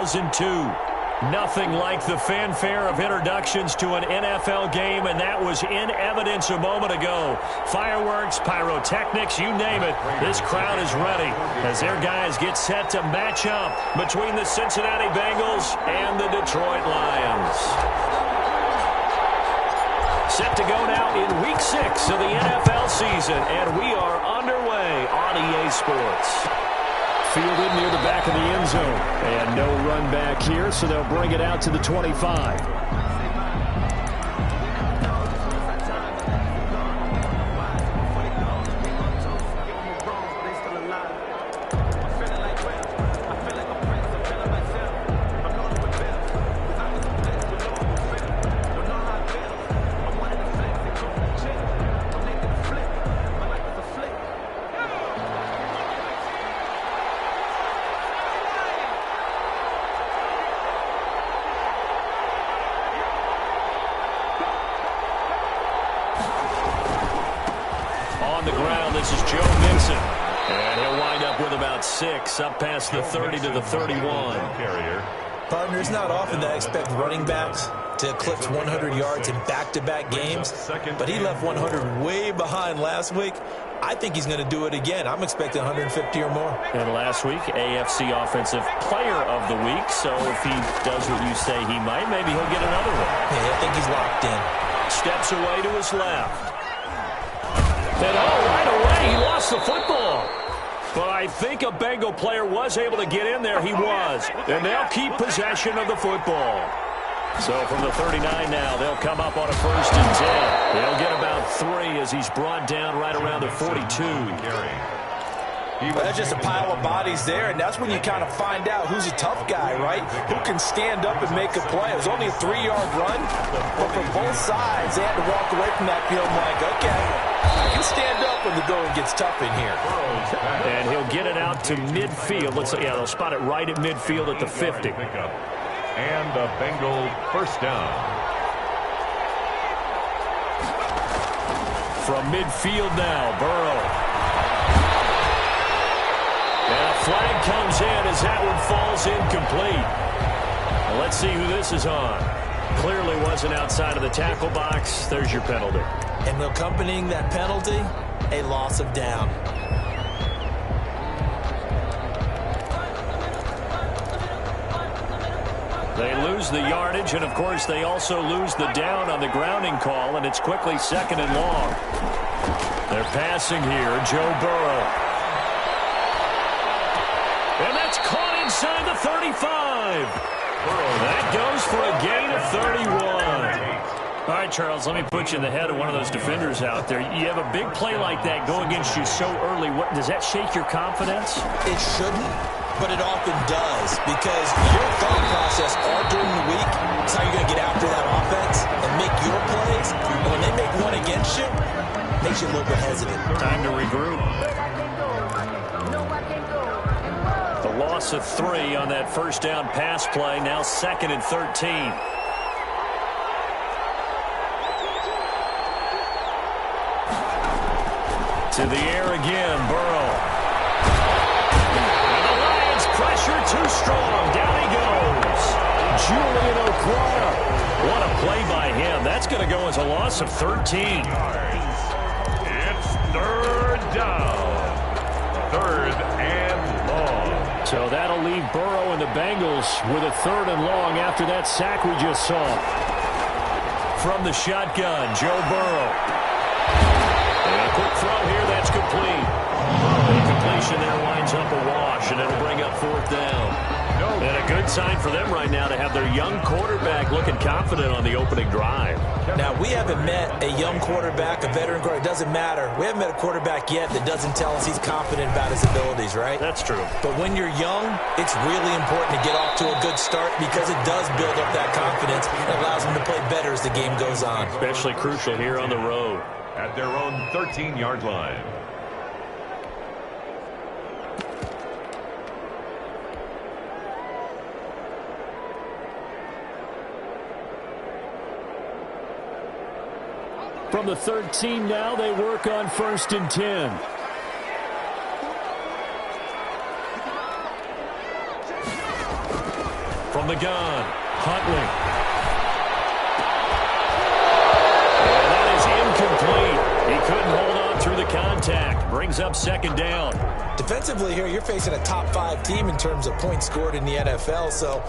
2002. Nothing like the fanfare of introductions to an NFL game, and that was in evidence a moment ago. Fireworks, pyrotechnics, you name it. This crowd is ready as their guys get set to match up between the Cincinnati Bengals and the Detroit Lions. Set to go now in Week 6 of the NFL season, and we are underway on EA Sports. Fielded near the back of the end zone. And no run back here, so they'll bring it out to the 25. Up past the 30 to the 31. Partner, it's not often that I expect running backs to eclipse 100 yards in back-to-back games, but he left 100 way behind last week. I think he's going to do it again. I'm expecting 150 or more. And last week, AFC Offensive Player of the Week, so if he does what you say he might, maybe he'll get another one. Yeah, I think he's locked in. Steps away to his left. And right away, he lost the football. But I think a Bengal player was able to get in there. He was. And they'll keep possession of the football. So from the 39 now, they'll come up on a 1st and 10. They'll get about 3 as he's brought down right around the 42. Well, that's just a pile of bodies there, and that's when you kind of find out who's a tough guy, right? Who can stand up and make a play. It was only a 3-yard run, but from both sides, they had to walk away from that field like, okay, I can stand up when the going gets tough in here. And he'll get it out to midfield. They'll spot it right at midfield at the 50. And a Bengal 1st down. From midfield now, Burrow. And a flag comes in as that one falls incomplete. Well, let's see who this is on. Clearly wasn't outside of the tackle box. There's your penalty. And accompanying that penalty, a loss of down. They lose the yardage, and of course they also lose the down on the grounding call, and it's quickly 2nd and long. They're passing here, Joe Burrow. And that's caught inside the 35. That goes for a gain of 31. All right, Charles, let me put you in the head of one of those defenders out there. You have a big play like that go against you so early. Does that shake your confidence? It shouldn't, but it often does, because your thought process all during the week is how you're going to get after that offense and make your plays. And when they make one against you, it makes you a little bit hesitant. Time to regroup. The loss of 3 on that 1st down pass play. Now 2nd and 13. To the air again, Burrow. And the Lions pressure too strong. Down he goes. Julian Okwara. What a play by him. That's going to go as a loss of 13. It's 3rd down. 3rd and long. So that'll leave Burrow and the Bengals with a 3rd and long after that sack we just saw. From the shotgun, Joe Burrow. And a quick throw here, that's complete. The completion there winds up a wash, and it'll bring up 4th down. And a good sign for them right now to have their young quarterback looking confident on the opening drive. Now, we haven't met a young quarterback, a veteran quarterback. It doesn't matter. We haven't met a quarterback yet that doesn't tell us he's confident about his abilities, right? That's true. But when you're young, it's really important to get off to a good start because it does build up that confidence and allows them to play better as the game goes on. Especially crucial here on the road. At their own 13-yard line. From the 13 now, they work on 1st and 10. From the gun, Huntley. And that is incomplete. He couldn't hold on through the contact. Brings up second down. Defensively here, you're facing a top-5 team in terms of points scored in the NFL. So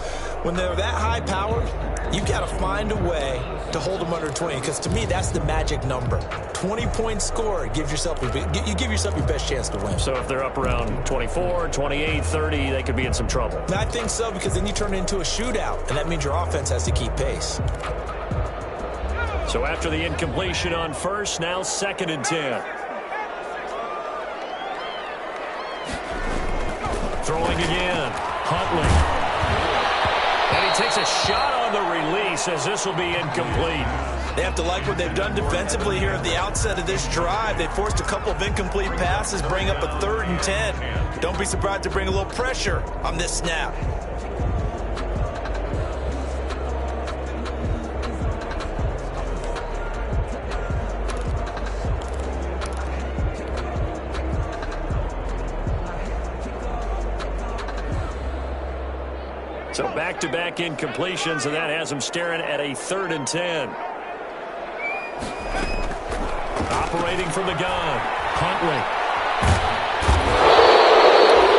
when they're that high-powered, you've got to find a way to hold them under 20. Because to me, that's the magic number. 20 points scored, you give yourself your best chance to win. So if they're up around 24, 28, 30, they could be in some trouble. I think so, because then you turn it into a shootout, and that means your offense has to keep pace. So after the incompletion on first, now 2nd and 10. Throwing again, Huntley. And he takes a shot on the release as this will be incomplete. They have to like what they've done defensively here at the outset of this drive. They forced a couple of incomplete passes, bring up a 3rd and 10. Don't be surprised to bring a little pressure on this snap. So back-to-back incompletions, and that has him staring at a 3rd and 10. Operating from the gun, Huntley.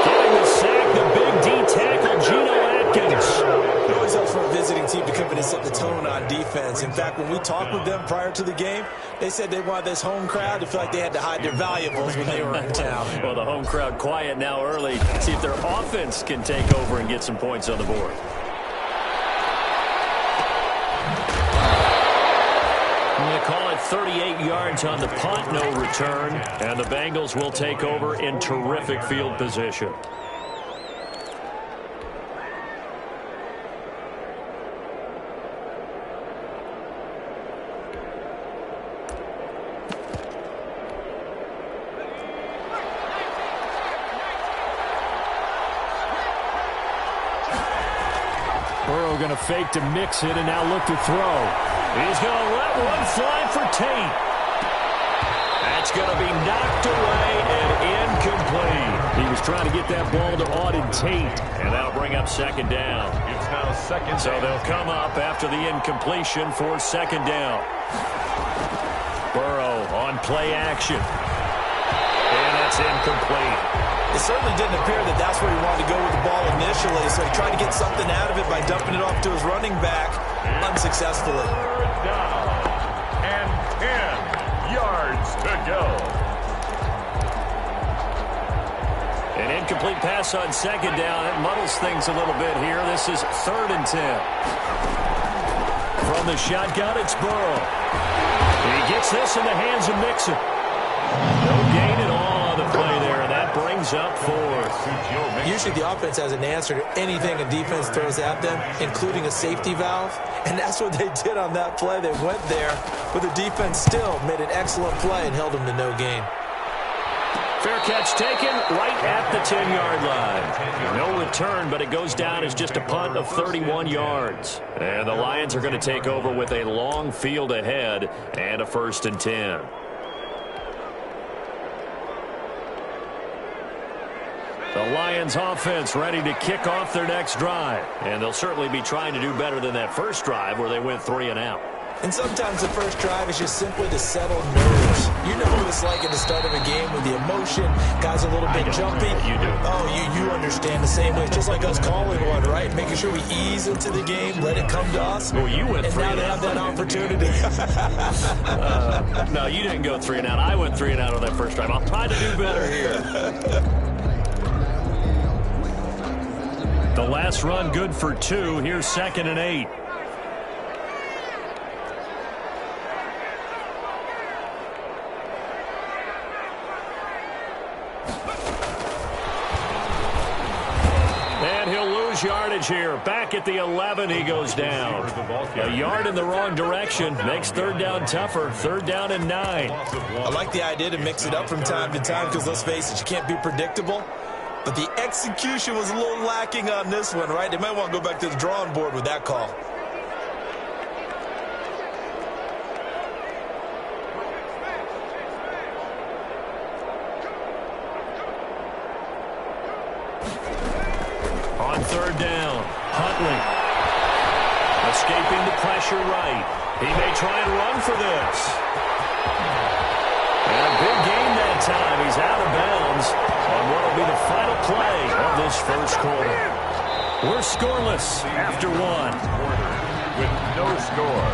Getting the sack, the big D tackle, Geno Atkins. It always helps for a visiting team to come in and set the tone on defense. In fact, when we talked with them prior to the game, they said they wanted this home crowd to feel like they had to hide their valuables when they were in town. Well, the home crowd quiet now early. See if their offense can take over and get some points on the board. I'm going to call it 38 yards on the punt, no return. And the Bengals will take over in terrific field position. Burrow going to fake to mix it and now look to throw. He's going to let one fly for Tate. That's going to be knocked away and incomplete. He was trying to get that ball to Auden Tate, and that'll bring up 2nd down. It's now 2nd. So they'll come up after the incompletion for 2nd down. Burrow on play action. And that's incomplete. It certainly didn't appear that that's where he wanted to go with the ball initially, so he tried to get something out of it by dumping it off to his running back unsuccessfully. 3rd down and 10 yards to go. An incomplete pass on 2nd down. It muddles things a little bit here. This is 3rd and 10. From the shotgun, it's Burrow. He gets this in the hands of Mixon. No gain at all on the play there, and that brings up 4th. Usually the offense has an answer to anything a defense throws at them, including a safety valve, and that's what they did on that play. They went there, but the defense still made an excellent play and held them to no gain. Fair catch taken right at the 10-yard line. No return, but it goes down as just a punt of 31 yards. And the Lions are going to take over with a long field ahead and a 1st and 10. The Lions offense ready to kick off their next drive. And they'll certainly be trying to do better than that first drive where they went 3 and out. And sometimes the first drive is just simply to settle nerves. You know what it's like at the start of a game with the emotion. Guys a little bit jumpy. You do. Oh, you understand the same way. It's just like us calling one, right? Making sure we ease into the game, let it come to us. Well, you went and 3 now and they out. have that opportunity. No, you didn't go 3 and out. I went 3 and out on that first drive. I'll try to do better here. The last run good for 2. Here's 2nd and 8. And he'll lose yardage here. Back at the 11, he goes down. A yard in the wrong direction makes 3rd down tougher. 3rd down and 9. I like the idea to mix it up from time to time because, let's face it, you can't be predictable. But the execution was a little lacking on this one, right? They might want to go back to the drawing board with that call. On 3rd down, Huntley. Escaping the pressure right. He may try and run for this. And a big gain that time. He's out of bounds on what will be the final play of this first quarter. We're scoreless after one. With no score.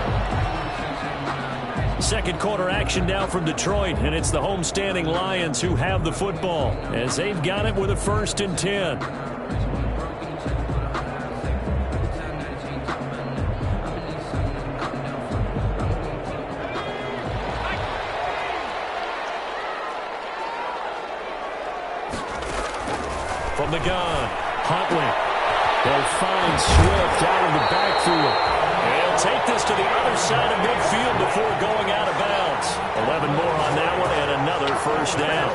Second quarter action now from Detroit, and it's the homestanding Lions who have the football as they've got it with a 1st and 10. From the gun, Huntley. They'll find Swift out of the backfield. They'll take this to the other side of midfield before going out of bounds. 11 more on that one and another first down.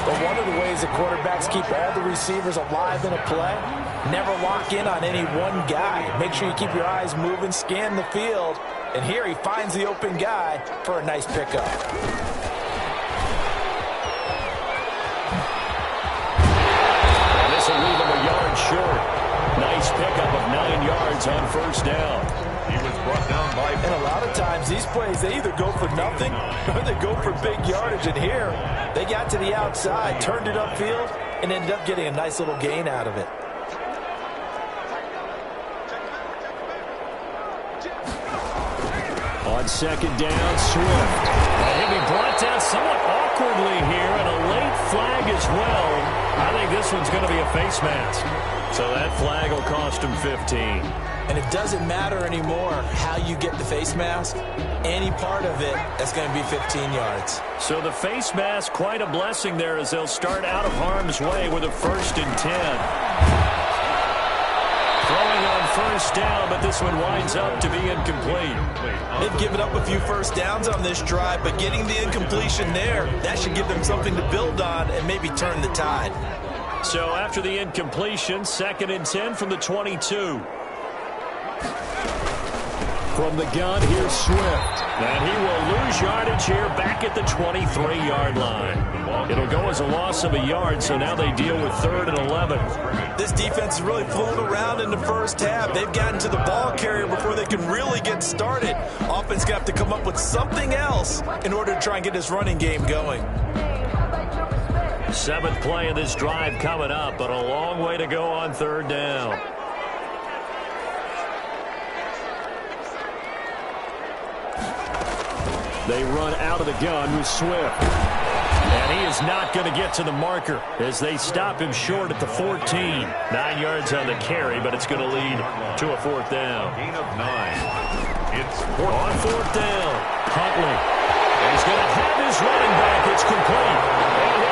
But one of the ways the quarterbacks keep all the receivers alive in a play, never lock in on any one guy. Make sure you keep your eyes moving, scan the field. And here he finds the open guy for a nice pickup. And this will leave him a yard short. Nice pickup of 9 yards on first down. He was brought down by... And a lot of times these plays, they either go for nothing or they go for big yardage. And here, they got to the outside, turned it upfield, and ended up getting a nice little gain out of it. On second down, Swift. He'll be brought down somewhat awkwardly here, and a late flag as well. I think this one's going to be a face mask. So that flag will cost him 15. And it doesn't matter anymore how you get the face mask. Any part of it, that's going to be 15 yards. So the face mask, quite a blessing there as they'll start out of harm's way with a 1st and 10. Throwing on first down, but this one winds up to be incomplete. They've given up a few first downs on this drive, but getting the incompletion there, that should give them something to build on and maybe turn the tide. So after the incompletion, 2nd and 10 from the 22. From the gun, here's Swift. And he will lose yardage here back at the 23-yard line. It'll go as a loss of a yard, so now they deal with 3rd and 11. This defense is really fooling around in the first half. They've gotten to the ball carrier before they can really get started. Offense got to come up with something else in order to try and get this running game going. 7th play of this drive coming up, but a long way to go on 3rd down. They run out of the gun with Swift. And he is not going to get to the marker as they stop him short at the 14. 9 yards on the carry, but it's going to lead to a 4th down. Gain of 9. It's on 4th down. Huntley. And he's going to have his running back. It's complete.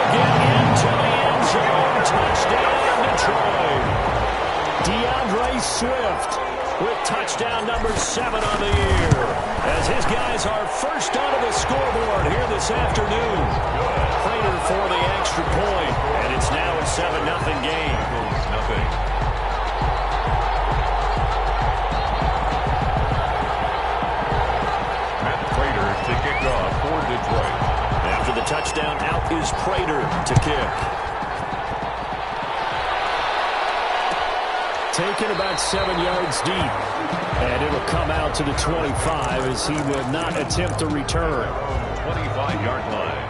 And he'll get into the end zone. Touchdown, Detroit. DeAndre Swift with touchdown number 7 on the year, as his guys are first onto the scoreboard here this afternoon. Prater for the extra point, and it's now a 7-0 game. Matt Prater to kick off for Detroit. After the touchdown, out is Prater to kick. Taken about 7 yards deep. And it'll come out to the 25 as he will not attempt to return. 25-yard line.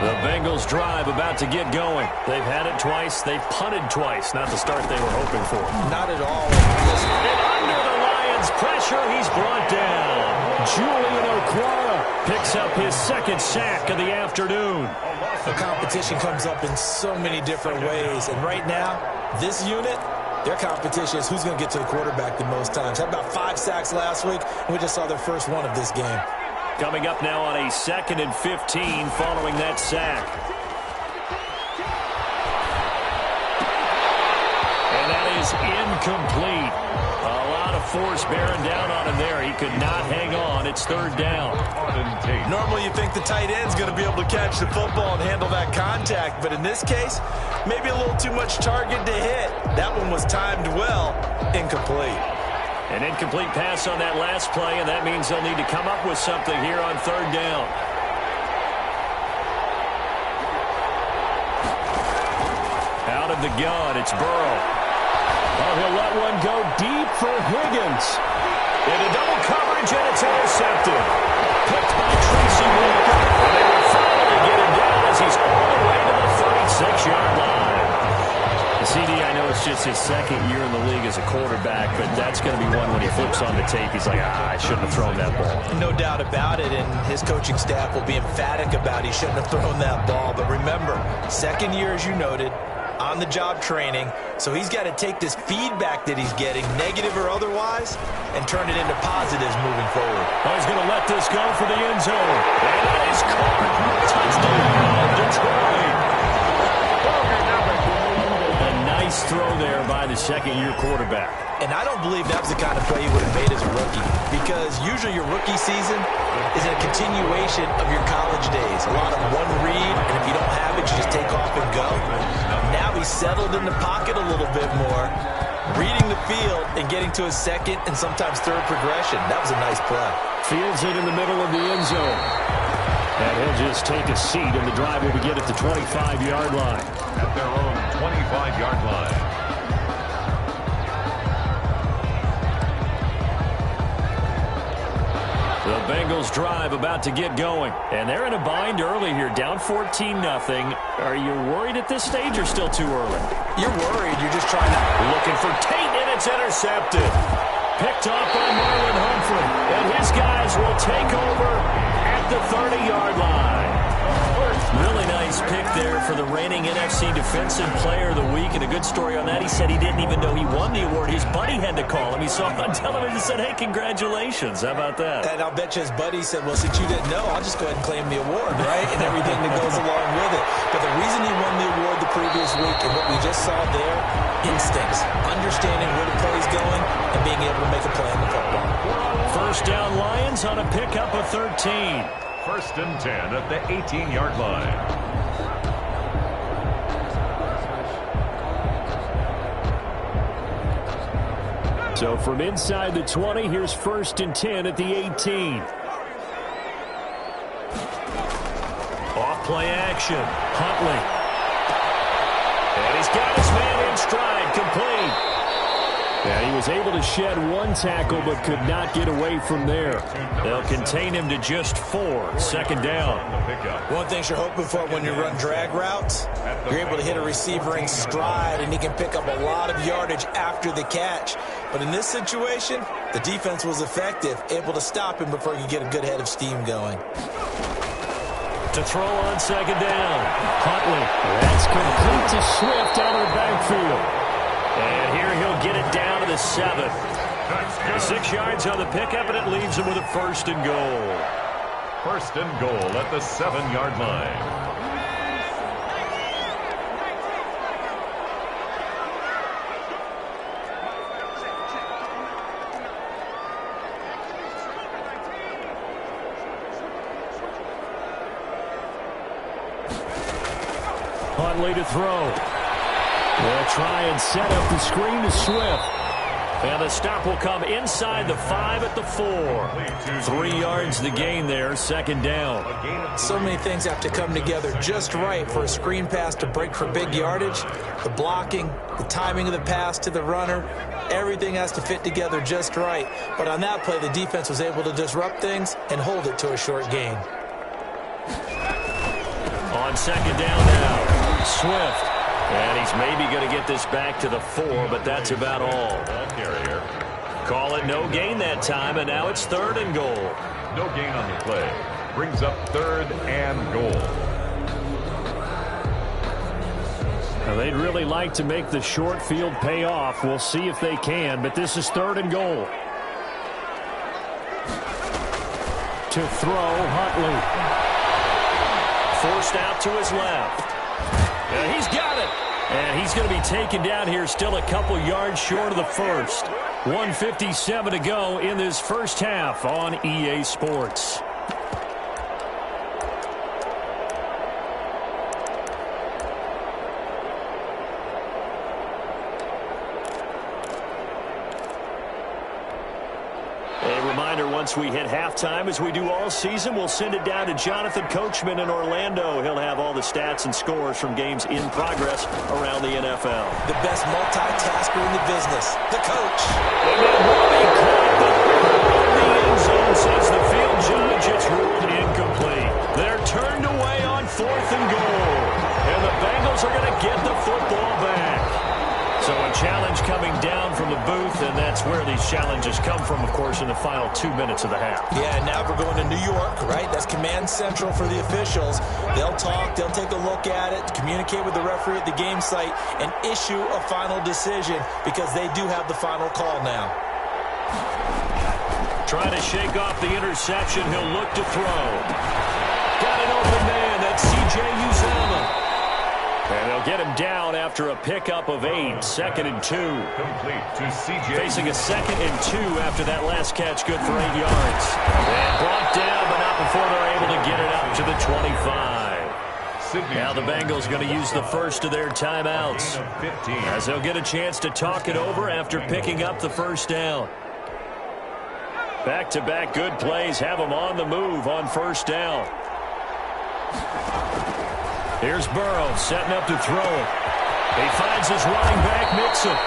The Bengals drive about to get going. They've had it twice. They've punted twice. Not the start they were hoping for. Not at all. And under the Lions' pressure, he's brought down. Julian Okwara picks up his 2nd sack of the afternoon. The competition comes up in so many different ways. And right now, this unit, their competition is who's going to get to the quarterback the most times. Had about 5 sacks last week, and we just saw their first one of this game. Coming up now on a 2nd and 15 following that sack. And that is incomplete. A lot of force bearing down on him there. He could not hang on. It's 3rd down. Normally you think the tight end's going to be able to catch the football and handle that contact, but in this case, maybe a little too much target to hit. That one was timed well. Incomplete. An incomplete pass on that last play, and that means they'll need to come up with something here on 3rd down. of the gun. It's Burrow. Oh, he'll let one go deep for Higgins. Into double coverage, and it's intercepted. Picked by Tracy Walker. And they will finally get him down as he's all the way to the 36-yard line. CD, I know it's just his second year in the league as a quarterback, but that's going to be one when he flips on the tape. He's like, I shouldn't have thrown that ball. No doubt about it, and his coaching staff will be emphatic about he shouldn't have thrown that ball. But remember, second year, as you noted, on-the-job training, so he's got to take this feedback that he's getting, negative or otherwise, and turn it into positives moving forward. Oh, he's going to let this go for the end zone. And that is caught. Touchdown, Detroit. A nice throw there by the second-year quarterback. And I don't believe that was the kind of play he would have made as a rookie, because usually your rookie season is a continuation of your college days. A lot of one read, and if you don't have it, you just take off and go. Now he's settled in the pocket a little bit more, reading the field and getting to his second and sometimes third progression. That was a nice play. Fields it in the middle of the end zone. And he'll just take a seat, and the drive will begin at the 25-yard line. At their own 25-yard line. The Bengals drive about to get going. And they're in a bind early here, down 14-0. Are you worried at this stage or still too early? You're worried. You're just trying to... Looking for Tate, and it's intercepted. Picked off by Marlon Humphrey. And his guys will take over at the 30-yard line. Really nice pick there for the reigning NFC Defensive Player of the Week. And a good story on that. He said he didn't even know he won the award. His buddy had to call him. He saw him on television and said, hey, congratulations. How about that? And I'll bet you his buddy said, well, since you didn't know, I'll just go ahead and claim the award, right? And everything that goes along with it. But the reason he won the award the previous week and what we just saw there, instincts, understanding where the play's going and being able to make a play in the football. First down, Lions on a pickup of 13. First and 10 at the 18-yard line. So from inside the 20, here's first and 10 at the 18. Off play action. Huntley. And he's got his man in stride, complete. And he was able to shed one tackle but could not get away from there. They'll contain him to just 4. Second down. One thing you're hoping for when you run drag routes, you're able to hit a receiver in stride and he can pick up a lot of yardage after the catch. But in this situation, the defense was effective, able to stop him before he could get a good head of steam going. To throw on second down. Huntley. That's complete to Swift out of the backfield. And here he'll get it down to the 7. 6 yards on the pickup, and it leaves him with a first and goal. First and goal at the 7-yard line. Huntley to throw. They'll try and set up the screen to Swift. And the stop will come inside the 5 at the 4. 3 yards the gain there, second down. So many things have to come together just right for a screen pass to break for big yardage. The blocking, the timing of the pass to the runner, everything has to fit together just right. But on that play, the defense was able to disrupt things and hold it to a short gain. On second down now, Swift. And he's maybe going to get this back to the 4, but that's about all. Carrier. Call it no gain that time, and now it's third and goal. No gain on the play. Brings up third and goal. Now, they'd really like to make the short field pay off. We'll see if they can, but this is third and goal. To throw, Huntley. Forced out to his left. And he's got it. And he's going to be taken down here still a couple yards short of the first. 1:57 to go in this first half on EA Sports. once we hit halftime, as we do all season, we'll send it down to Jonathan Coachman in Orlando. He'll have all the stats and scores from games in progress around the NFL. The best multitasker in the business, the coach. And then Robbie caught the end zone, says the field judge. It's ruled incomplete. They're turned away on 4th and goal. And the Bengals are going to get the football back. So a challenge coming down from the booth, and that's where these challenges come from, of course, in the final 2 minutes of the half. Yeah, now we're going to New York, right? That's command central for the officials. They'll talk, they'll take a look at it, communicate with the referee at the game site, and issue a final decision because they do have the final call now. Trying to shake off the interception. He'll look to throw. Got an open man. That's C.J. Uzomah. And they'll get him down after a pickup of 8. 2nd and 2. Complete to C.J. Facing a 2nd and 2 after that last catch. Good for 8 yards. And brought down, but not before they're able to get it up to the 25. Now the Bengals going to use the first of their timeouts, as they'll get a chance to talk it over after picking up the first down. Back-to-back good plays have them on the move on first down. Here's Burrow setting up to throw it. He finds his running back, Mixon.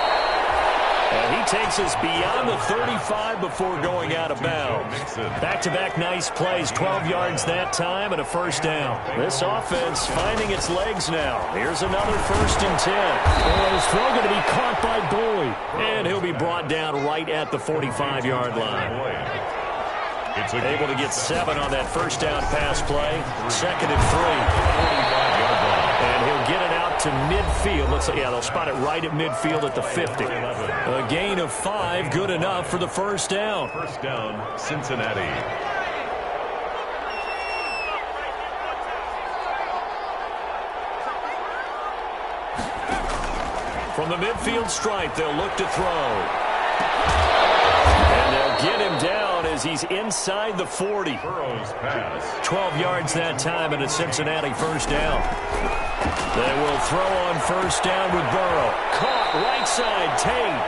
And he takes us beyond the 35 before going out of bounds. Back-to-back nice plays, 12 yards that time and a first down. This offense finding its legs now. Here's another 1st and 10. Burrow's throw going to be caught by Boyd. And he'll be brought down right at the 45-yard line. Able to get 7 on that first down pass play. 2nd and 3. And he'll get it out to midfield. Looks like, yeah, they'll spot it right at midfield at the 50. A gain of 5, good enough for the first down. First down, Cincinnati. From the midfield stripe, they'll look to throw. And they'll get him down as he's inside the 40. Burrow's pass. 12 yards that time and a Cincinnati first down. They will throw on first down with Burrow. Caught right side, Tate.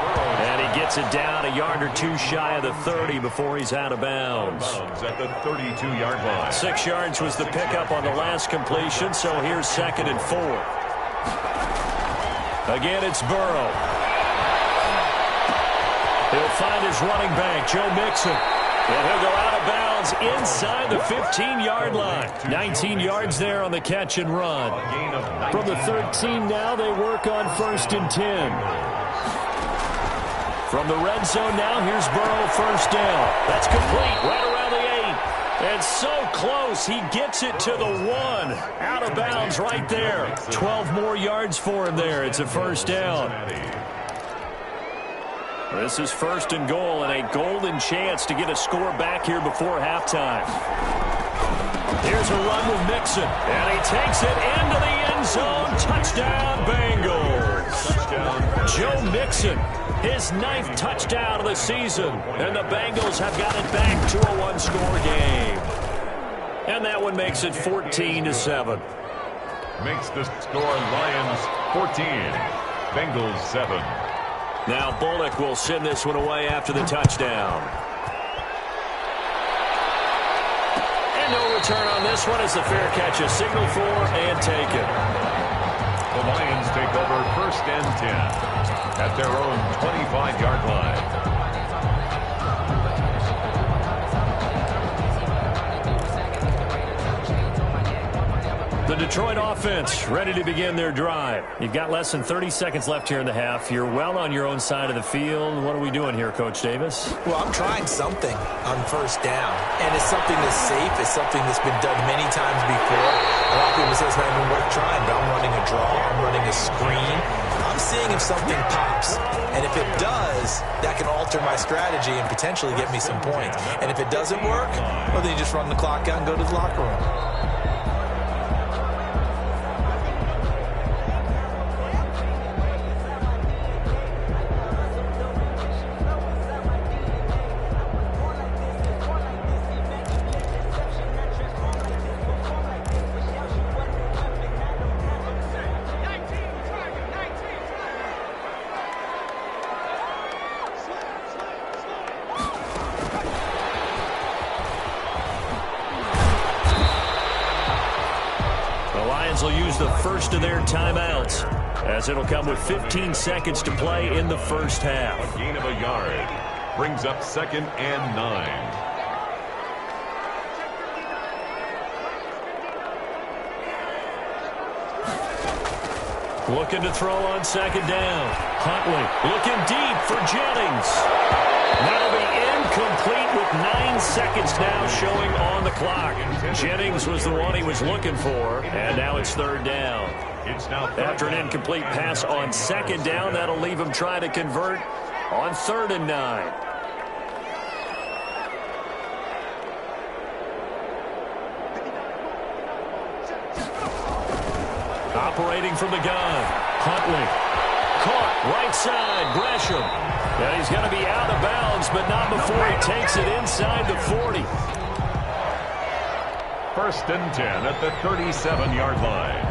And he gets it down a yard or 2 shy of the 30 before he's out of bounds. At the 32-yard line. 6 yards was the pickup on the last completion, so here's 2nd and 4. Again, it's Burrow. He'll find his running back, Joe Mixon. And he'll go out of bounds inside the 15-yard line. 19 yards there on the catch and run. From the 13 now, they work on 1st and 10. From the red zone now, here's Burrow, first down. That's complete, right around the 8. And so close, he gets it to the 1. Out of bounds right there. 12 more yards for him there. It's a first down. This is 1st and goal and a golden chance to get a score back here before halftime. Here's a run with Mixon, and he takes it into the end zone. Touchdown, Bengals. Touchdown. Joe Mixon, his 9th touchdown of the season, and the Bengals have got it back to a 1-score game. And that one makes it 14-7. Makes the score Lions 14, Bengals 7. Now Bullock will send this one away after the touchdown. And no return on this one as the fair catch is signaled for and taken. The Lions take over 1st and 10 at their own 25-yard line. The Detroit offense ready to begin their drive. You've got less than 30 seconds left here in the half. You're well on your own side of the field. What are we doing here, Coach Davis? Well, I'm trying something on first down, and it's something that's safe. It's something that's been done many times before. A lot of people say it's not even worth trying, but I'm running a draw. I'm running a screen. I'm seeing if something pops, and if it does, that can alter my strategy and potentially get me some points. And if it doesn't work, well, then you just run the clock out and go to the locker room. first of their timeouts, as it'll come with 15 seconds to play in the first half. A gain of a yard brings up 2nd and 9. Looking to throw on 2nd down. Huntley looking deep for Jennings. That'll be incomplete with 9 seconds now showing on the clock. Jennings was the one he was looking for, and now it's 3rd down. After an incomplete pass on 2nd down, that'll leave him trying to convert on 3rd and 9. Operating from the gun, Huntley. Caught, right side, Gresham. And he's going to be out of bounds, but not before he takes it inside the 40. 1st and 10 at the 37-yard line.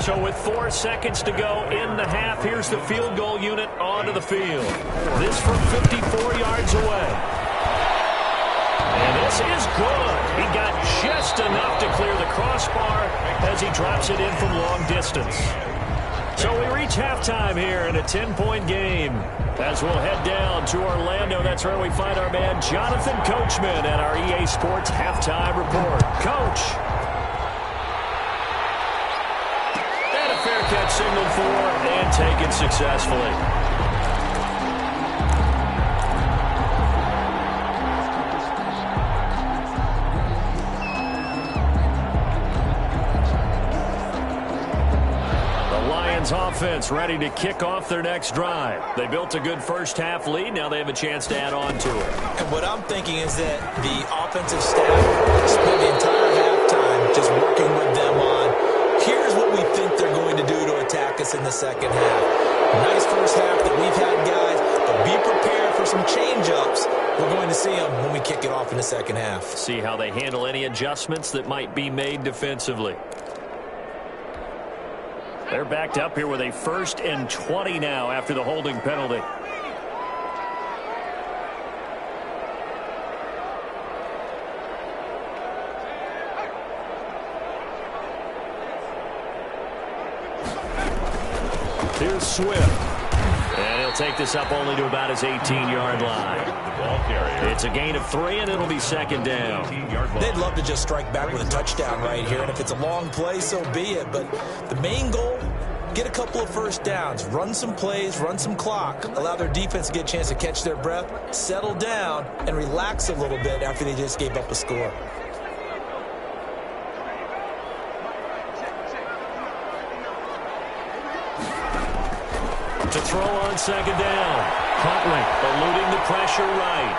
So with 4 seconds to go in the half, here's the field goal unit onto the field. This from 54 yards away. And this is good. He got just enough to clear the crossbar as he drops it in from long distance. So we reach halftime here in a 10-point game. As we'll head down to Orlando, that's where we find our man Jonathan Coachman at our EA Sports Halftime Report. Coach. And a fair catch signaled for and taken successfully. Offense ready to kick off their next drive. They built a good first half lead. Now they have a chance to add on to it. And what I'm thinking is that the offensive staff spent the entire halftime just working with them on, here's what we think they're going to do to attack us in the second half. Nice first half that we've had, guys, but be prepared for some change-ups. We're going to see them when we kick it off in the second half. See how they handle any adjustments that might be made defensively. They're backed up here with a 1st and 20 now after the holding penalty. Here's Swift. And he'll take this up only to about his 18-yard line. It's a gain of 3, and it'll be 2nd down. They'd love to just strike back with a touchdown right here, and if it's a long play, so be it. But the main goal, get a couple of first downs, run some plays, run some clock, allow their defense to get a chance to catch their breath, settle down, and relax a little bit after they just gave up a score. To throw on 2nd down. Huntley eluding the pressure right.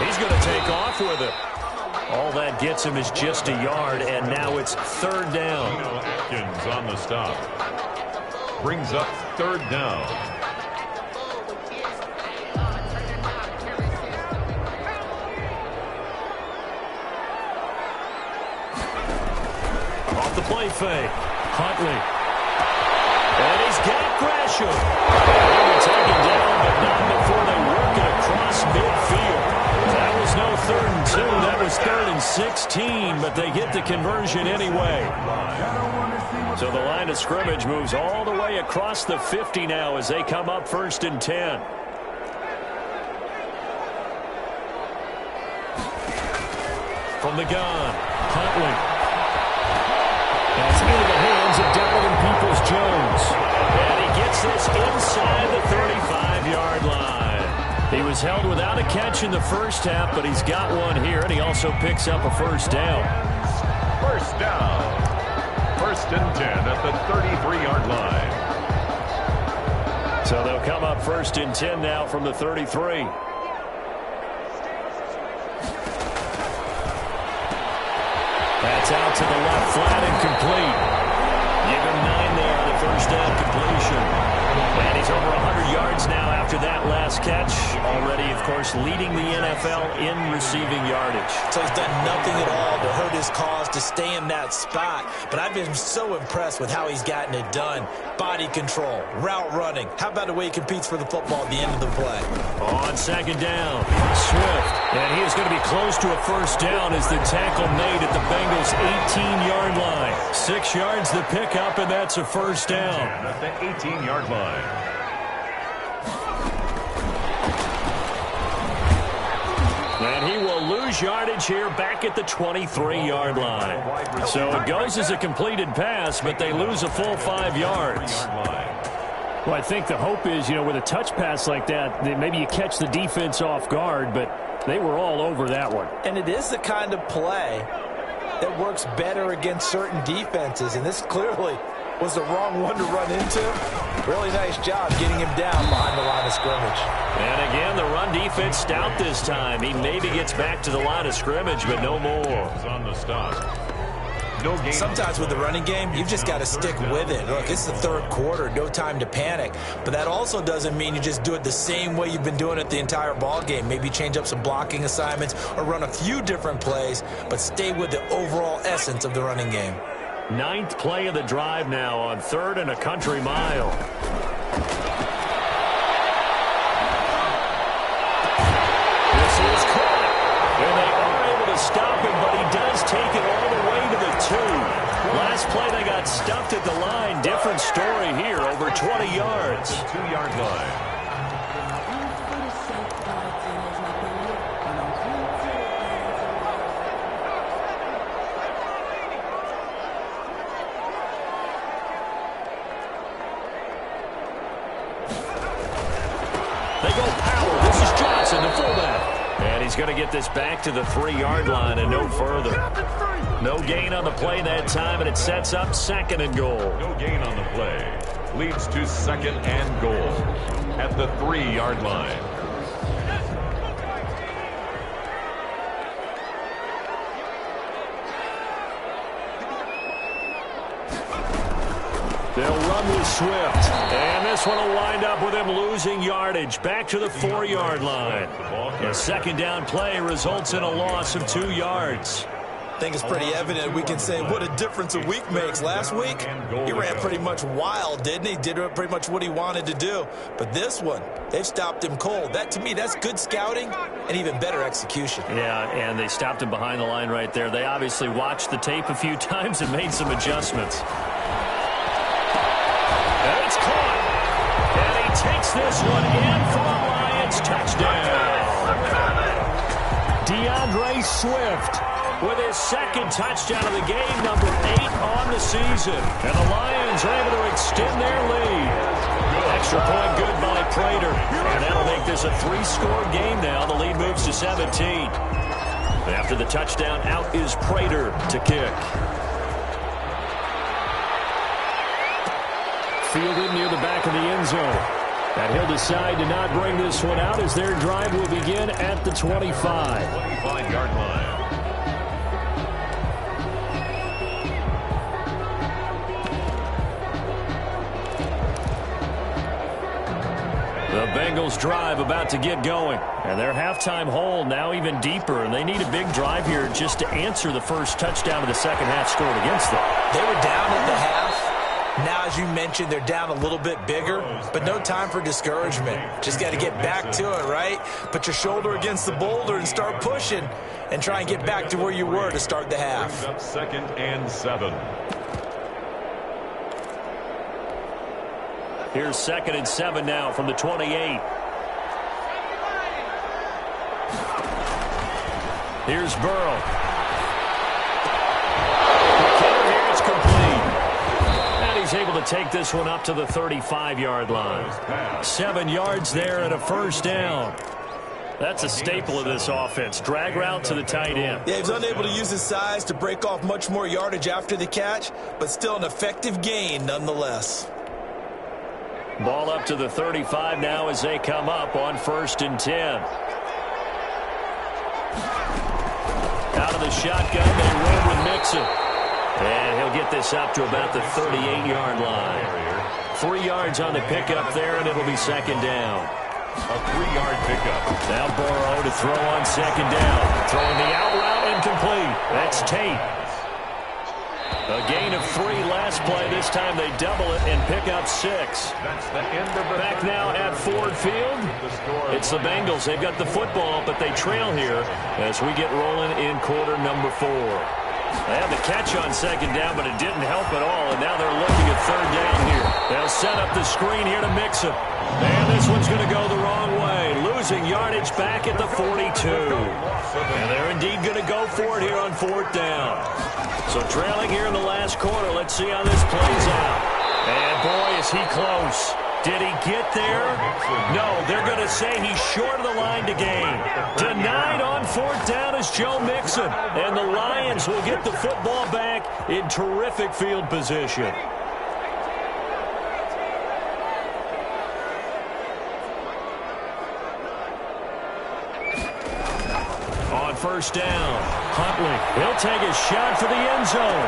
He's going to take off with it. All that gets him is just a yard, and now it's 3rd down. Atkins on the stop. Brings up 3rd down. Off the play fake. Huntley. And he's got Gresham. They were taken down, but not before they work it across midfield. That was no 3rd and 2. That was 3rd and 16, but they get the conversion anyway. So the line of scrimmage moves all the way across the 50 now as they come up 1st and 10. From the gun, Huntley. That's into the hands of Donovan Peoples-Jones. And he gets this inside the 35-yard line. He was held without a catch in the first half, but he's got one here, and he also picks up a 1st down. 1st down. 1st and 10 at the 33-yard line. So they'll come up 1st and 10 now from the 33. That's out to the left, flat and complete. Give him 9 there on the 1st down completion. And he's over 100 yards now after that last catch. Already, of course, leading the NFL in receiving yardage. So he's done nothing at all to hurt his cause to stay in that spot. But I've been so impressed with how he's gotten it done. Body control, route running. How about the way he competes for the football at the end of the play? On second down, Swift. And he is going to be close to a first down as the tackle made at the Bengals' 18-yard line. 6 yards the pickup, and that's a first down. At the 18-yard line. And he will lose yardage here back at the 23-yard line. So it goes as a completed pass, but they lose a full 5 yards. Well, I think the hope is, with a touch pass like that, that maybe you catch the defense off guard, but they were all over that one. And it is the kind of play that works better against certain defenses, and this clearly was the wrong one to run into. Really nice job getting him down behind the line of scrimmage. And again, the run defense stout this time. He maybe gets back to the line of scrimmage, but no more. On the stop. No gain. Sometimes with the running game, you've just got to stick with it. Look, it's the third quarter, no time to panic. But that also doesn't mean you just do it the same way you've been doing it the entire ball game. Maybe change up some blocking assignments or run a few different plays, but stay with the overall essence of the running game. 9th play of the drive now on 3rd and a country mile. This is caught. And they are able to stop him, but he does take it all the way to the 2. Last play they got stuffed at the line. Different story here, over 20 yards. 2-yard line. They go power. This is Johnson, the fullback. And he's going to get this back to the 3-yard line and no further. No gain on the play that time, and it sets up 2nd and goal. No gain on the play. Leads to 2nd and goal at the 3-yard line. They'll run with Swift. And this one will wind up with him losing yardage back to the 4-yard line. A 2nd down play results in a loss of 2 yards. I think it's pretty evident we can say what a difference a week makes. Last week, he ran pretty much wild, didn't he? Did pretty much what he wanted to do. But this one, they've stopped him cold. That, to me, that's good scouting and even better execution. Yeah, and they stopped him behind the line right there. They obviously watched the tape a few times and made some adjustments. And it's caught. And he takes this one in for a Lions touchdown. DeAndre Swift with his 2nd touchdown of the game, number 8 on the season. And the Lions are able to extend their lead. Extra point good by Prater. And that'll make this a 3-score game now. The lead moves to 17. After the touchdown, out is Prater to kick. Fielded near the back of the end zone. And he'll decide to not bring this one out as their drive will begin at the 25. 25-yard line. The Bengals drive about to get going. And their halftime hole now even deeper. And they need a big drive here just to answer the first touchdown of the second half scored against them. They were down at the half. Now, as you mentioned, they're down a little bit bigger, but no time for discouragement. Just got to get back to it, right? Put your shoulder against the boulder and start pushing and try and get back to where you were to start the half. 2nd and 7. Here's 2nd and 7 now from the 28. Here's Burrow. It's complete. And he's able to take this one up to the 35-yard line. 7 yards there and a first down. That's a staple of this offense. Drag route to the tight end. Yeah, he was unable to use his size to break off much more yardage after the catch, but still an effective gain nonetheless. Ball up to the 35 now as they come up on 1st and 10. Out of the shotgun, they roll with Mixon. And he'll get this up to about the 38-yard line. 3 yards on the pickup there, and it'll be second down. A 3-yard pickup. Now Burrow to throw on second down. Throwing the out route incomplete. That's Tate. A gain of 3 last play. This time they double it and pick up 6. That's the end of the Back now at Ford Field. It's the Bengals. They've got the football, but they trail here as we get rolling in quarter number 4. They had the catch on second down, but it didn't help at all, and now they're looking at third down here. They'll set up the screen here to Mixon. And this one's going to go the wrong way, losing yardage back at the 42. And they're indeed going to go for it here on fourth down. So trailing here in the last quarter, let's see how this plays out. And boy, is he close. Did he get there? No, they're going to say he's short of the line to gain. Denied on fourth down is Joe Mixon. And the Lions will get the football back in terrific field position. On first down, Huntley. He'll take a shot for the end zone.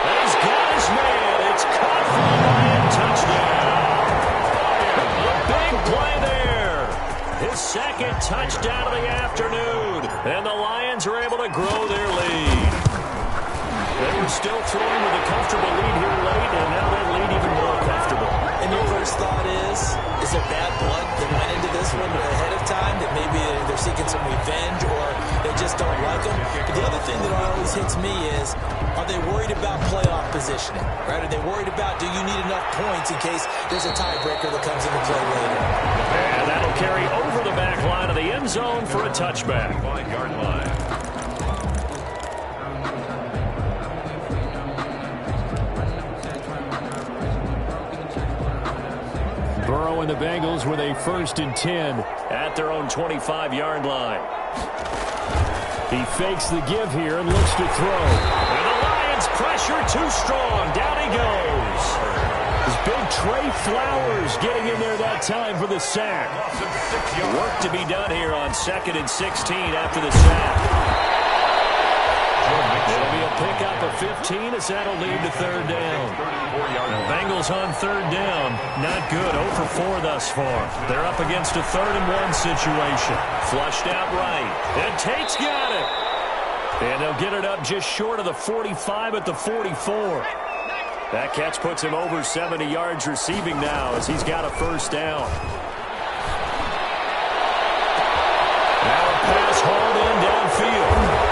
And he's got his man. It's caught for the Lion touchdown. Big play there. His second touchdown of the afternoon. And the Lions are able to grow their lead. They were still throwing with a comfortable lead here late, and now that lead even more comfortable. And your first thought is there bad blood that went into this one ahead of time, that maybe they're seeking some revenge or they just don't like them? But the other thing that always hits me is, are they worried about playoff positioning? Right? Are they worried about, do you need enough points in case there's a tiebreaker that comes into play later? And that'll carry over the back line of the end zone for a touchback. 5-yard line. Burrow and the Bengals with a 1st and 10 at their own 25-yard line. He fakes the give here and looks to throw. And the Lions pressure too strong. Down he goes. His big Trey Flowers getting in there that time for the sack. Work to be done here on 2nd and 16 after the sack. It'll be a pickup of 15 as that'll lead to third down. The Bengals on third down. Not good. 0 for 4 thus far. They're up against a 3rd and 1 situation. Flushed out right. And Tate's got it. And they'll get it up just short of the 45 at the 44. That catch puts him over 70 yards receiving now as he's got a 1st down. Now a pass hauled in downfield.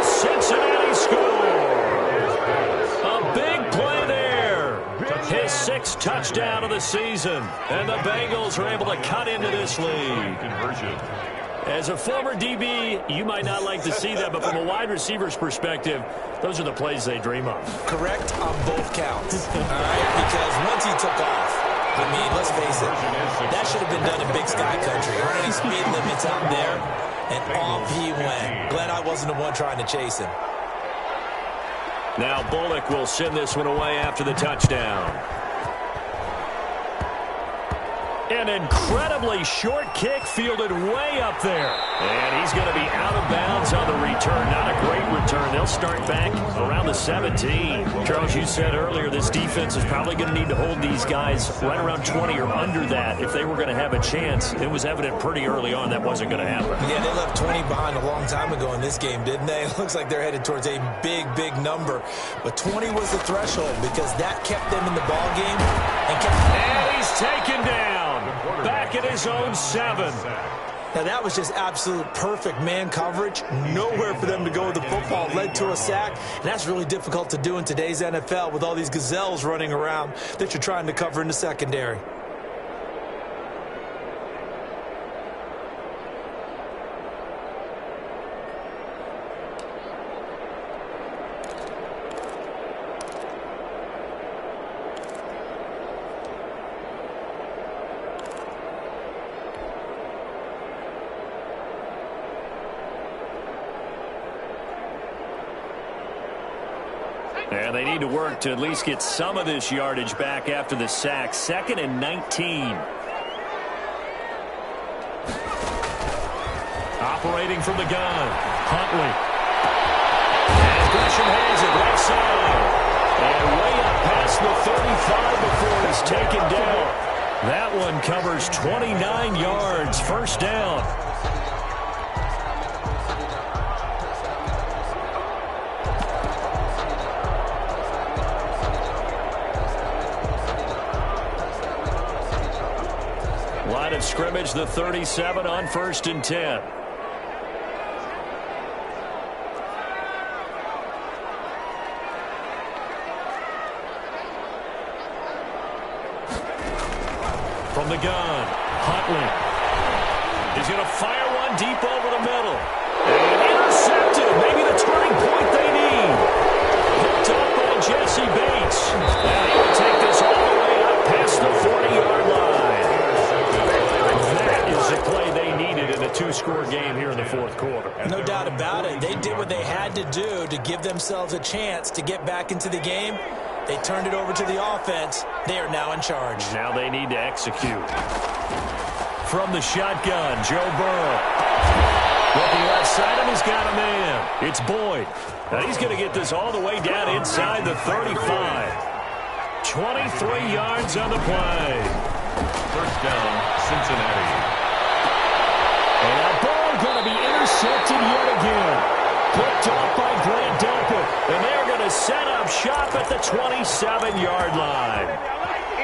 Cincinnati score. A big play there. His 6th touchdown of the season. And the Bengals are able to cut into this lead. As a former DB, you might not like to see that, but from a wide receiver's perspective, those are the plays they dream of. Correct on both counts. All right? Because once he took off, I mean, let's face it, that should have been done in Big Sky Country. There aren't any speed limits out there. And off he went. Glad I wasn't the one trying to chase him. Now Bullock will send this one away after the touchdown. An incredibly short kick fielded way up there. And he's going to be out of bounds on the return. Not a great return. They'll start back around the 17. Charles, you said earlier this defense is probably going to need to hold these guys right around 20 or under that if they were going to have a chance. It was evident pretty early on that wasn't going to happen. Yeah, they left 20 behind a long time ago in this game, didn't they? It looks like they're headed towards a big, big number. But 20 was the threshold because that kept them in the ball game. And he's taken down. Back at his own 7. Now, that was just absolute perfect man coverage. Nowhere for them to go with the football. Led to a sack. And that's really difficult to do in today's NFL with all these gazelles running around that you're trying to cover in the secondary. And they need to work to at least get some of this yardage back after the sack. 2nd and 19. Operating from the gun, Huntley. And Gresham has That one covers 29 yards, first down. Line of scrimmage, the 37 on 1st and 10. From the gun, Huntley. He's going to fire one deep over the middle. And intercepted. Maybe the turning point they need. Picked up by Jesse Bates. And he will take this all the way up past the 40-yard line. That is the play they needed in a two-score game here in the fourth quarter. No doubt about it. They did what they had to do to give themselves a chance to get back into the game. They turned it over to the offense. They are now in charge. Now they need to execute. From the shotgun, Joe Burrow. Looking left side, and he's got a man. It's Boyd. Now he's going to get this all the way down inside the 35. 23 yards on the play. First down, Cincinnati. And now ball going to be intercepted yet again. Picked off by Grant Delpit. And they're going to set up shop at the 27-yard line.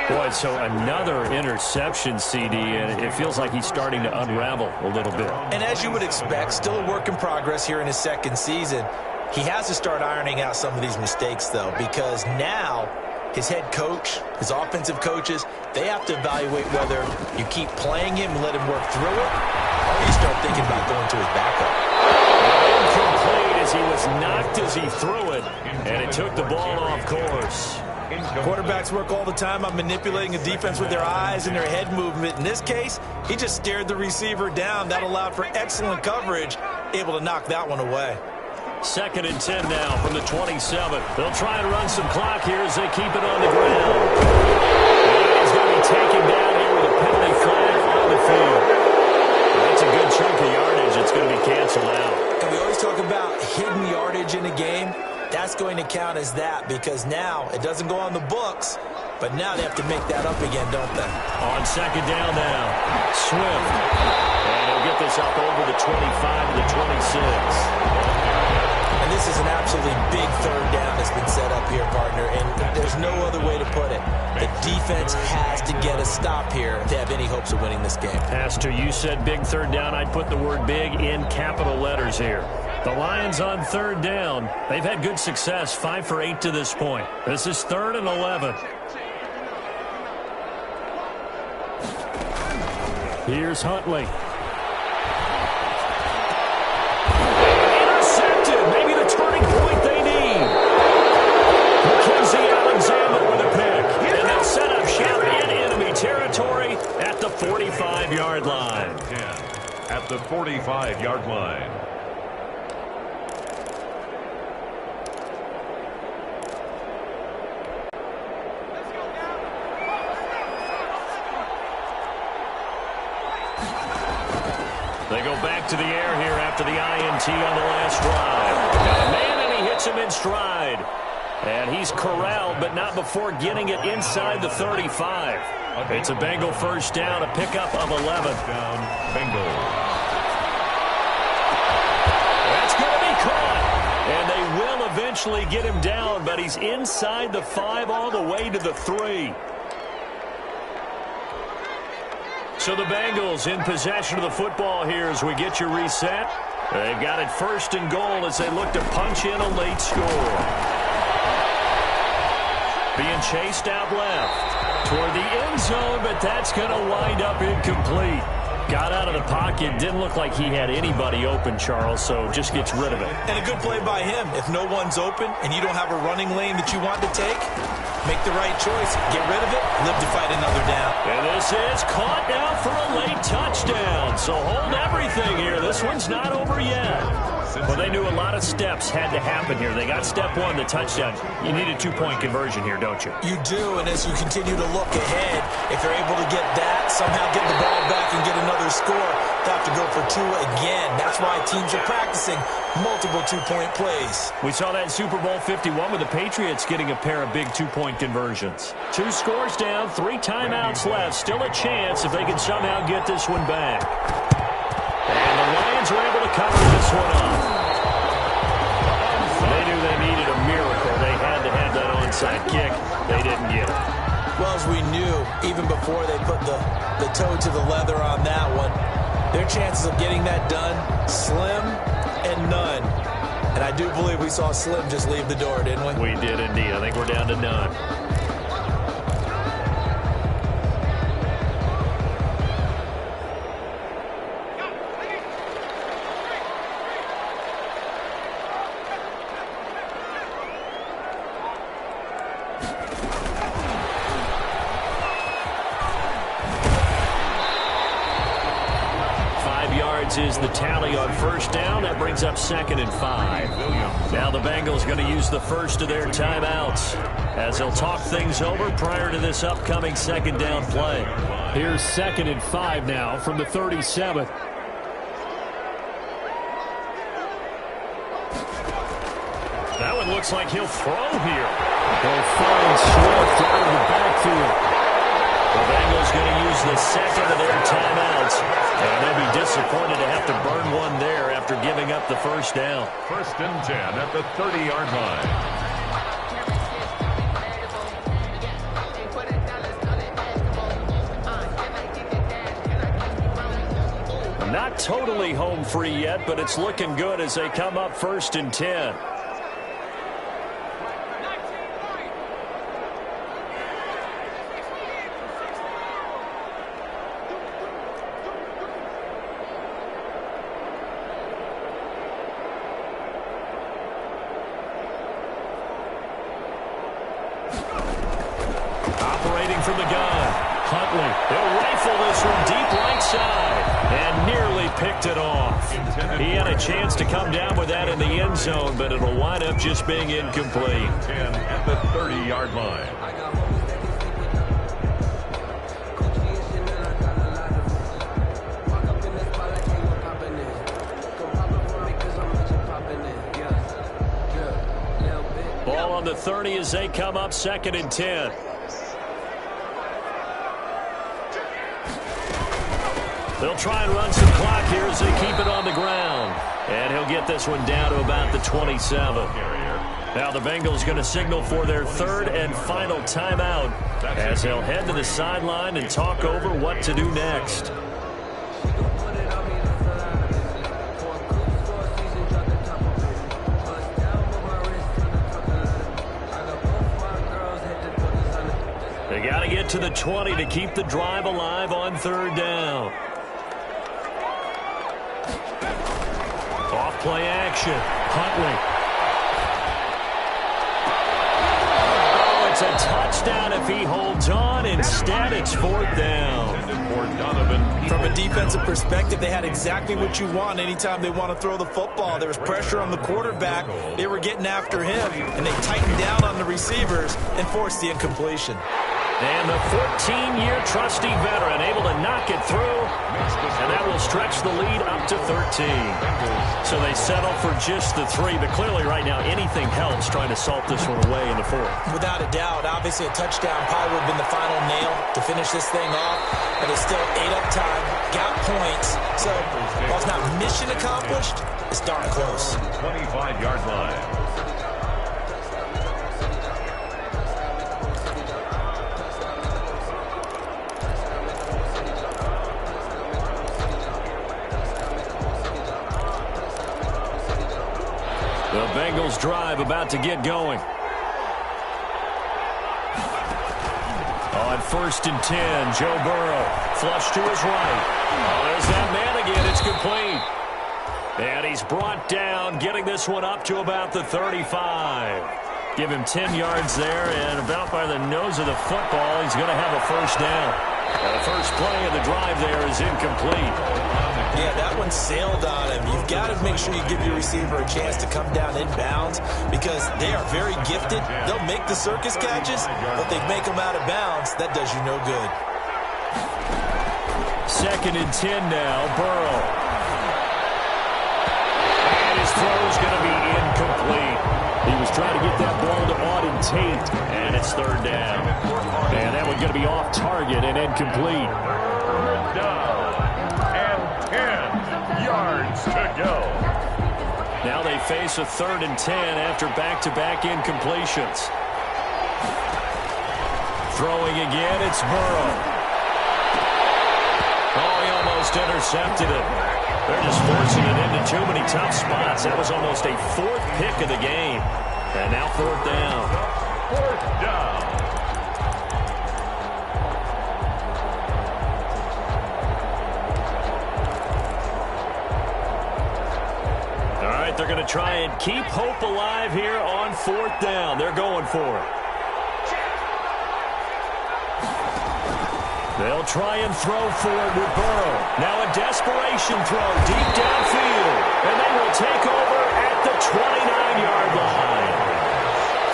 Boy, so another interception, CD, and it feels like he's starting to unravel a little bit. And as you would expect, still a work in progress here in his second season. He has to start ironing out some of these mistakes, though, because now his head coach, his offensive coaches, they have to evaluate whether you keep playing him and let him work through it, or you start thinking about going to his backup. Incomplete as he was knocked as he threw it, and it took the ball off course. Quarterbacks work all the time on manipulating a defense with their eyes and their head movement. In this case, he just stared the receiver down. That allowed for excellent coverage, able to knock that one away. 2nd and 10 now from the 27. They'll try and run some clock here as they keep it on the ground. And he's going to be taken down here with a penalty flag on the field. That's a good chunk of yardage. It's going to be canceled out. And we always talk about hidden yardage in a game. That's going to count as that because now it doesn't go on the books, but now they have to make that up again, don't they? On 2nd down now, Swift. And he'll get this up over the 25 to the 26. And this is an absolutely big 3rd down that's been set up here, partner, and there's no other way to put it. The defense has to get a stop here to have any hopes of winning this game. Pastor, you said big 3rd down. I'd put the word big in capital letters here. The Lions on 3rd down. They've had good success, 5 for 8 to this point. This is 3rd and 11. Here's Huntley. Intercepted. Maybe the turning point they need. Mackenzie Alexander with a pick. And they'll set up shop in enemy territory at the 45-yard line. At the 45-yard line. They go back to the air here after the INT on the last drive. Got a man, and he hits him in stride. And he's corralled, but not before getting it inside the 35. It's a Bengal first down, a pickup of 11. Down, Bengal. That's going to be caught. And they will eventually get him down, but he's inside the 5 all the way to the 3. So the Bengals in possession of the football here as we get you reset. They've got it 1st and goal as they look to punch in a late score. Being chased out left toward the end zone, but that's going to wind up incomplete. Got out of the pocket. Didn't look like he had anybody open, Charles, so just gets rid of it. And a good play by him. If no one's open and you don't have a running lane that you want to take, make the right choice. Get rid of it. Live to fight another down. And this is caught now for a late touchdown. So hold everything here. This one's not over yet. Well, they knew a lot of steps had to happen here. They got step one, the touchdown. You need a two-point conversion here, don't you? You do, and as you continue to look ahead, if you're able to get that, somehow get the ball back and get another score, they have to go for two again. That's why teams are practicing multiple two-point plays. We saw that in Super Bowl 51 with the Patriots getting a pair of big two-point conversions. 2 scores down, 3 timeouts left. Still a chance if they can somehow get this one back. And the Lions were able to cover this one up. They knew they needed a miracle. They had to have that onside kick. They didn't get it. Well, as we knew, even before they put the toe to the leather on that one, their chances of getting that done, slim and none. And I do believe we saw Slim just leave the door, didn't we? We did indeed. I think we're down to none. Is the tally on first down. That brings up 2nd and 5. Now the Bengals going to use the first of their timeouts as they'll talk things over prior to this upcoming 2nd down play. Here's 2nd and 5 now from the 37. That one looks like he'll throw here. They'll find Swift out of the backfield. The Bengals going to use the second of their timeouts, and they'll be disappointed to have to burn one there after giving up the first down. 1st and 10 at the 30-yard line. Not totally home free yet, but it's looking good as they come up 1st and 10. From the gun, Huntley, they'll rifle this from deep right side and nearly picked it off. He had a chance to come down with that in the end zone, but it'll wind up just being incomplete. 10 at the 30-yard line. Ball on the 30 as they come up 2nd and 10. They'll try and run some clock here as they keep it on the ground. And he'll get this one down to about the 27. Now the Bengals going to signal for their 3rd and final timeout as they'll head to the sideline and talk over what to do next. They got to get to the 20 to keep the drive alive on 3rd down. Off play action. Huntley. Oh, it's a touchdown if he holds on. Instead, it's 4th down. From a defensive perspective, they had exactly what you want anytime they want to throw the football. There was pressure on the quarterback. They were getting after him, and they tightened down on the receivers and forced the incompletion. And the 14-year trusty veteran able to knock it through, and that will stretch the lead up to 13. So they settle for just the 3, but clearly right now anything helps trying to salt this one away in the 4th. Without a doubt, obviously a touchdown probably would have been the final nail to finish this thing off, but it's still ate up time, got points, so while it's not mission accomplished, it's darn close. 25-yard line. The Bengals drive about to get going. On 1st and 10, Joe Burrow, flush to his right. Oh, there's that man again. It's complete. And he's brought down, getting this one up to about the 35. Give him 10 yards there, and about by the nose of the football, he's going to have a 1st down. And the first play of the drive there is incomplete. Yeah, that one sailed on him. You've got to make sure you give your receiver a chance to come down inbounds because they are very gifted. They'll make the circus catches, but they make them out of bounds. That does you no good. 2nd and 10 now, Burrow. And his throw is going to be incomplete. He was trying to get that ball to Auden Tate, and it's 3rd down. And that one's going to be off target and incomplete. Down. And 10 yards to go. Now they face a 3rd and 10 after back-to-back incompletions. Throwing again, it's Burrow. Oh, he almost intercepted it. They're just forcing it into too many tough spots. That was almost a 4th pick of the game. And now 4th down. 4th down. All right, they're going to try and keep hope alive here on 4th down. They're going for it. They'll try and throw for it with Burrow. Now a desperation throw deep downfield. And they will take over at the 29-yard line.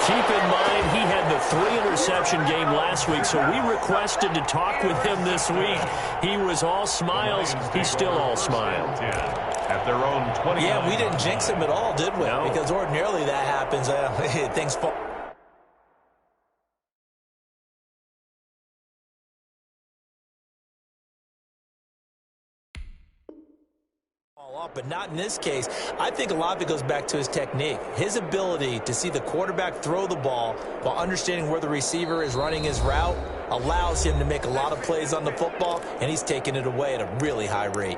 Keep in mind, he had the 3-interception game last week, so we requested to talk with him this week. He was all smiles. He's still all smiles. At their own 20. Yeah, we didn't jinx him at all, did we? No. Because ordinarily that happens. Things fall up, but not in this case. I think a lot of it goes back to his technique. His ability to see the quarterback throw the ball while understanding where the receiver is running his route allows him to make a lot of plays on the football, and he's taking it away at a really high rate.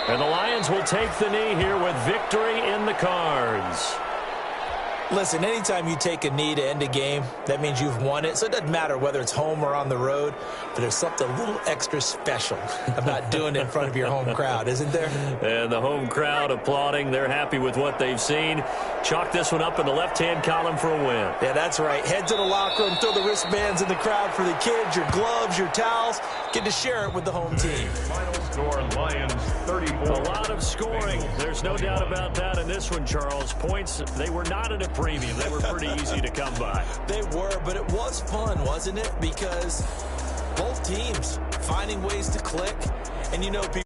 And the Lions will take the knee here with victory in the cards. Listen, anytime you take a knee to end a game, that means you've won it. So it doesn't matter whether it's home or on the road, but there's something a little extra special about doing it in front of your home crowd, isn't there? And the home crowd applauding. They're happy with what they've seen. Chalk this one up in the left-hand column for a win. Yeah, that's right. Head to the locker room, throw the wristbands in the crowd for the kids, your gloves, your towels. Get to share it with the home team. Final score, Lions 34. A lot of scoring. There's no doubt about that in this one, Charles. Points, they were not at a premium. They were pretty easy to come by. They were, but it was fun, wasn't it? Because both teams finding ways to click. And you know, people